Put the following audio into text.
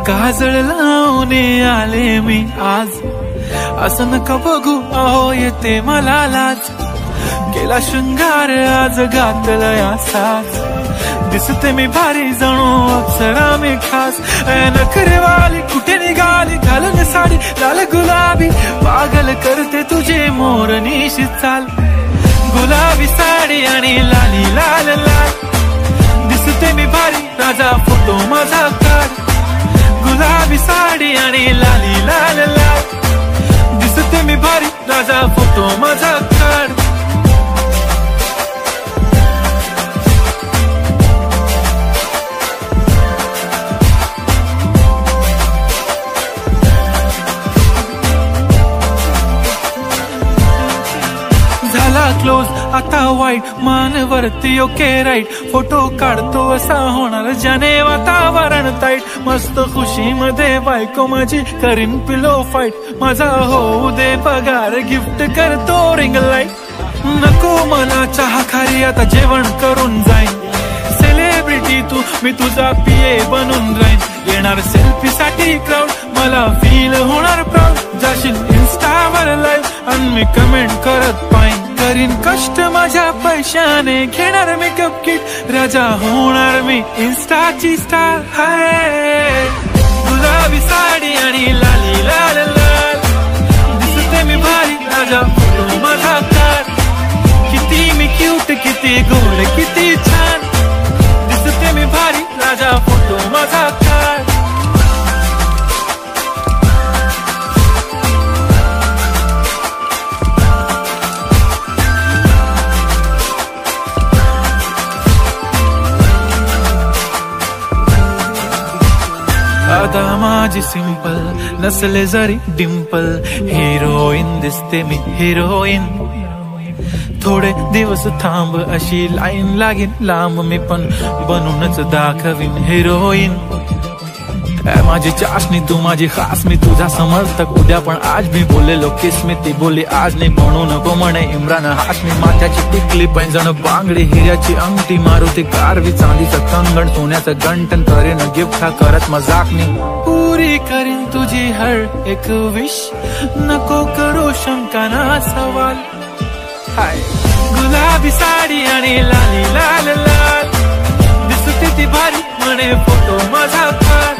काजळ लावून आले मी आज, असं नका बघू अहो येते मला लाज. केला शृंगार आज घातलाय असाच, दिसते मी भारी जणू अप्सरा मी खास. नखरेवाली कुठे निघाली घालून साडी लाल गुलाबी, पागल करते तुझे मोरनीशी चाल. गुलाबी साडी आणि लाली लाल लाल, दिसते मी भारी राजा फोटो माझा काढ. गुलाबी साडी आणि लाली लाल लाल, दिसते मी भारी राजा फोटो माझा काढ. क्लोज आता वाईट मानवरती ओके राईट, फोटो काढतो असा होणार ज्याने वातावरण ताईट. मस्त खुशी मध्ये बायको माझी करीन पिलो फाईट, माझा होऊ दे पगार गिफ्ट करतो रिंग लाईट. नको मला चहा खारी आता जेवण करून जाईन, सेलिब्रिटी तू मी तुझा पिये बनून राहीन. येणार सेल्फी साठी क्राऊड मला फील होणार प्राऊड, जाशील इन्स्टावर लाईव्ह आणि मी कमेंट करत पाहिन. करीन कष्ट माझ्या पैशाने घेणार मेकअप किट, राजा होणार मी इन्स्टाची स्टार. हाय गुलाबी साडी आणि लाली लाल लाल, दिसते मी भारी राजा फोटो माझा काढ. किती मी क्यूट किती गोड किती छान, दिसते मी भारी राजा फोटो माझा काढ. आता माझी सिंपल नसले जरी डिंपल, हिरोईन दिसते मी हिरोईन. थोडे दिवस थांब अशी लाईन लागेल लांब, मी पण बनूनच दाखवीन हिरोईन. माझी चाशनी तू माझी खास, मी तुझा समर्थक उद्या पण आज मी बोलेलो किस मी ती बोली आज नाही. म्हणू नको म्हणे इम्रान हाशमी, माथ्याची टिकली पैंजण बांगडी हिऱ्याची अंगठी, मारुती कारवी चांदीचं कंगण सोन्याचं गंटन. करेन गिफ्ट हा करत मजाक मी, पुरी करीन तुझी हर एक विश, नको करू शंका ना सवाल. हाय गुलाबी साडी आणि लाली लाल लाल, दिसते ती भारी म्हणे फोटो माझा काढ.